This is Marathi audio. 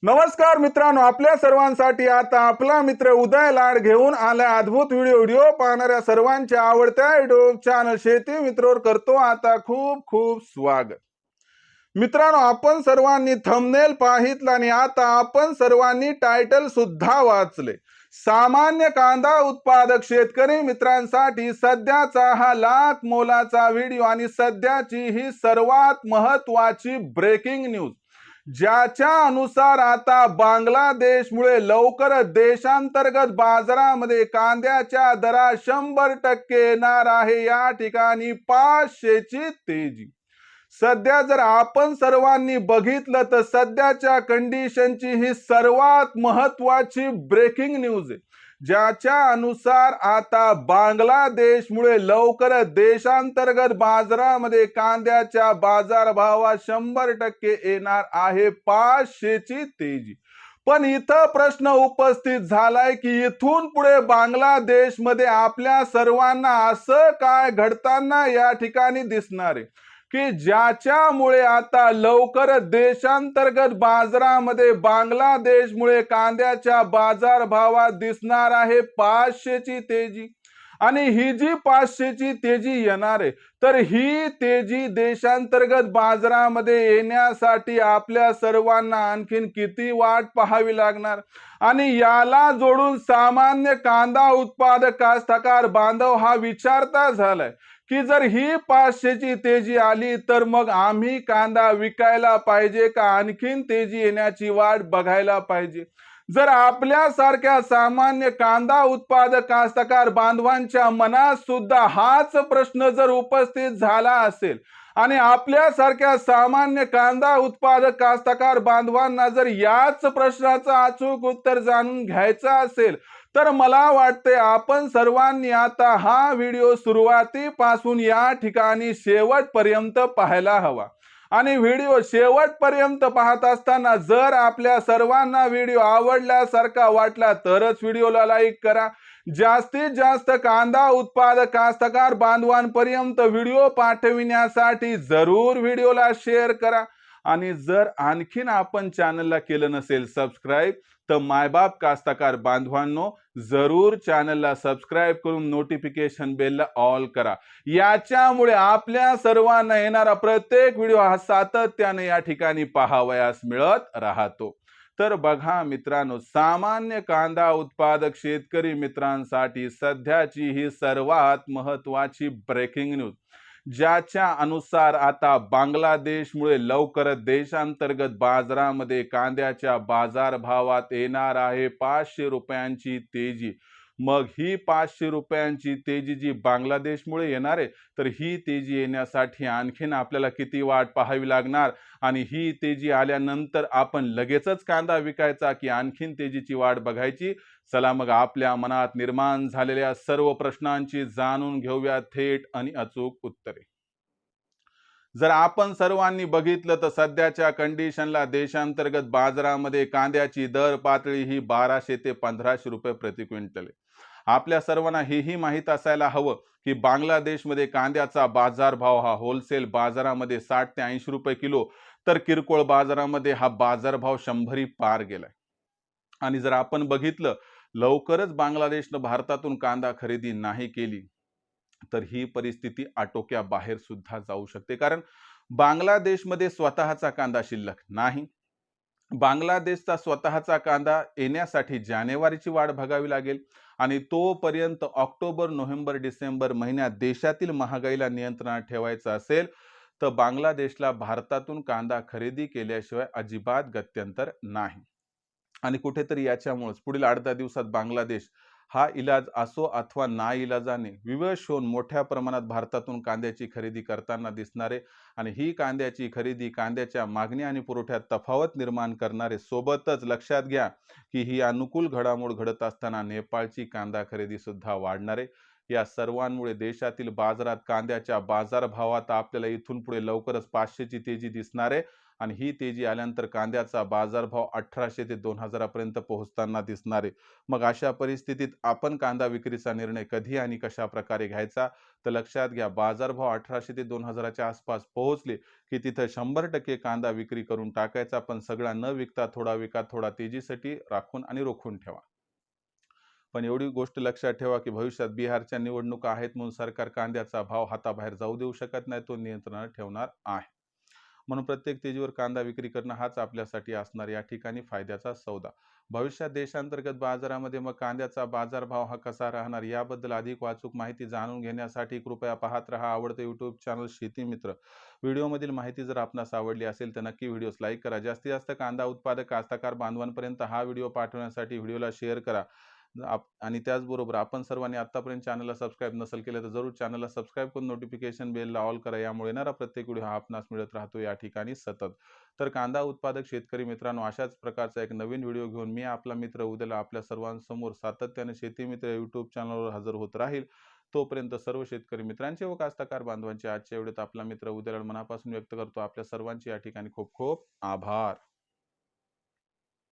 नमस्कार मित्रांनो, आपल्या सर्वांसाठी आता आपला मित्र उदय लाड घेऊन आला अद्भुत व्हिडिओ पाहणाऱ्या सर्वांच्या आवडत्या युट्यूब चॅनल शेती मित्रवर करतो आता खूप खूप स्वागत. मित्रांनो, आपण सर्वांनी थंबनेल पाहितला आणि आता आपण सर्वांनी टायटल सुद्धा वाचले. सामान्य कांदा उत्पादक शेतकरी मित्रांसाठी सध्याचा हा लाख मोलाचा व्हिडिओ आणि सध्याची ही सर्वात महत्वाची ब्रेकिंग न्यूज, ज्याच्या अनुसार आता बांगलादेशमुळे लवकर देशांतर्गत बाजारामध्ये कांद्याच्या दरात 100% येणार आहे. या ठिकाणी 500ची तेजी. सध्या जर आपण सर्वांनी बघितलं तर सध्याच्या कंडिशनची ही सर्वात महत्वाची ब्रेकिंग न्यूज आहे, ज्याच्या अनुसार आता बांगलादेशमुळे लवकर देशांतर्गत बाजारामध्ये कांद्याच्या बाजारभावात 100% येणार आहे 500ची तेजी. पण इथं प्रश्न उपस्थित झालाय की इथून पुढे बांगलादेशमध्ये आपल्या सर्वांना असं काय घडताना या ठिकाणी दिसणार आहे की ज्याच्यामुळे आता लवकर देशांतर्गत बाजारामध्ये बांगलादेशमुळे कांद्याच्या बाजारभावात दिसणार आहे 500ची तेजी. आणि ही जी 500ची तेजी येणार आहे, तर ही तेजी देशांतर्गत बाजारामध्ये येण्यासाठी आपल्या सर्वांना आणखीन किती वाट पाहावी लागणार. आणि याला जोडून सामान्य कांदा उत्पादक कास्तकार बांधव हा विचारता झालाय की जर ही 500ची तेजी आली तर मग आम्ही कांदा विकायला पाहिजे का आणखीन तेजी येण्याची वाट बघायला पाहिजे. जर आपल्यासारख्या सामान्य कांदा उत्पादक कास्तकार बांधवांच्या मनात सुद्धा हाच प्रश्न जर उपस्थित झाला असेल आणि आपल्यासारख्या सामान्य कांदा उत्पादक कास्तकार बांधवांना जर याच प्रश्नाचं अचूक उत्तर जाणून घ्यायचं असेल तर मला वाटते आपण सर्वांनी आता हा व्हिडिओ सुरुवातीपासून या ठिकाणी शेवटपर्यंत पाहायला हवा. आणि व्हिडिओ शेवटपर्यंत पाहत असताना जर आपल्या सर्वांना व्हिडिओ आवडल्यासारखा वाटला तरच व्हिडिओला लाईक करा. जास्तीत जास्त कांदा उत्पादक कास्तकार बांधवांपर्यंत व्हिडिओ पाठविण्यासाठी जरूर व्हिडिओला शेअर करा. आणि जर आणखीन आपण चॅनलला केलं नसेल सबस्क्राईब तर मायबाप कास्तकार बांधवांनो जरूर चॅनलला सबस्क्राईब करून नोटिफिकेशन बेलला ऑल करा. याच्यामुळे आपल्या सर्वांना येणारा प्रत्येक व्हिडिओ हा सातत्याने या ठिकाणी पाहावयास मिळत राहतो. तर बघा मित्रांनो, सामान्य कांदा उत्पादक शेतकरी मित्रांसाठी सध्याची ही सर्वात महत्वाची ब्रेकिंग न्यूज, ज्याच्या अनुसार आता बांगलादेशमुळे लवकर देशांतर्गत बाजारामध्ये कांद्याच्या बाजारभावात येणार आहे 500 रुपयांची तेजी. मग ही 500 रुपयांची तेजी जी बांगलादेशमुळे येणार आहे, तर ही तेजी येण्यासाठी आणखीन आपल्याला किती वाट पाहावी लागणार आणि ही तेजी आल्यानंतर आपण लगेचच कांदा विकायचा की आणखीन तेजीची वाट बघायची. चला मग आपल्या मनात निर्माण झालेल्या सर्व प्रश्नांची जाणून घेऊया थेट आणि अचूक उत्तरे. जर आपण सर्वांनी बघितलं तर सध्याच्या कंडिशनला देशांतर्गत बाजारामध्ये कांद्याची दर पातळी ही 1200 ते 1500 रुपये प्रति क्विंटल आहे. आपल्या सर्वांना हेही माहीत असायला हवं की बांगलादेशमध्ये कांद्याचा बाजारभाव हा होलसेल बाजारामध्ये 60 ते 80 रुपये किलो, तर किरकोळ बाजारामध्ये हा बाजारभाव 100 पार गेलाय. आणि जर आपण बघितलं लवकरच बांगलादेशनं भारतातून कांदा खरेदी नाही केली तर ही परिस्थिती आटोक्याबाहेर सुद्धा जाऊ शकते. कारण बांगलादेशमध्ये स्वतःचा कांदा शिल्लक नाही. बांगलादेशचा स्वतःचा कांदा येण्यासाठी जानेवारीची वाट बघावी लागेल आणि तोपर्यंत ऑक्टोबर नोव्हेंबर डिसेंबर महिन्यात देशातील महागाईला नियंत्रणात ठेवायचं असेल तर बांगलादेशला भारतातून कांदा खरेदी केल्याशिवाय अजिबात गत्यंतर नाही. आणि कुठेतरी याच्यामुळेच पुढील 8-10 दिवसात बांगलादेश हा इलाज असो अथवा नाइलाजाने विवश होऊन मोठ्या प्रमाणात भारतातून कांद्याची खरेदी करताना दिसणारे आणि ही कांद्याची खरेदी कांद्याच्या मागणी आणि पुरवठ्यात तफावत निर्माण करणारे. सोबतच लक्षात घ्या की ही अनुकूल घडामोड घडत असताना नेपाळची कांदा खरेदी सुद्धा वाढणारे. या सर्वांमुळे देशातील बाजारात कांद्याच्या बाजारभावात आपल्याला इथून पुढे लवकरच 500ची तेजी दिसणार आहे आणि ही तेजी आल्यानंतर कांद्याचा बाजारभाव 1800 ते 2000 पर्यंत पोहोचताना दिसणार आहे. मग अशा परिस्थितीत आपण कांदा विक्रीचा निर्णय कधी आणि कशा प्रकारे घ्यायचा? तर लक्षात घ्या, बाजारभाव 1800 ते 2000 च्या आसपास पोहोचले की तिथं 100% कांदा विक्री करून टाकायचा, पण सगळा न विकता थोडा विका, थोडा तेजीसाठी राखून आणि रोखून ठेवा. पण एवढी गोष्ट लक्षात ठेवा की भविष्यात बिहारच्या निवडणुका आहेत म्हणून सरकार कांद्याचा भाव हाताबाहेर जाऊ देऊ शकत नाही, तो नियंत्रणात ठेवणार आहे. म्हणून प्रत्येक तेजीवर कांदा विक्री करणं हाच आपल्यासाठी असणार या ठिकाणी फायद्याचा सौदा. भविष्यात देशांतर्गत बाजारामध्ये मग कांद्याचा बाजारभाव हा कसा राहणार याबद्दल अधिक वाचूक माहिती जाणून घेण्यासाठी कृपया पाहत रहा आवडतं YouTube चॅनल शेती मित्र. व्हिडिओमधील माहिती जर आपणास आवडली असेल तर नक्की व्हिडिओस लाईक करा. जास्तीत जास्त कांदा उत्पादक कास्तकार बांधवांपर्यंत हा व्हिडिओ पाठवण्यासाठी व्हिडिओला शेअर करा. आणि त्याचबरोबर आपण सर्वांनी आतापर्यंत चॅनलला सबस्क्राईब नसेल केलं तर जरूर चॅनलला सबस्क्राईब करून नोटिफिकेशन बेलला ऑल करा. यामुळे येणारा प्रत्येक व्हिडिओ हा आपणास मिळत राहतो या ठिकाणी सतत. तर कांदा उत्पादक शेतकरी मित्रांनो, अशाच प्रकारचा एक नवीन व्हिडिओ घेऊन मी आपला मित्र उद्याला आपल्या सर्वांसमोर सातत्याने शेती मित्र YouTube चॅनलवर हजर होत राहील. तोपर्यंत सर्व शेतकरी मित्रांचे व कास्तकार बांधवांचे आजच्या व्हिडिओत आपला मित्र उद्याला मनापासून व्यक्त करतो. आपल्या सर्वांचे या ठिकाणी खूप खूप आभार.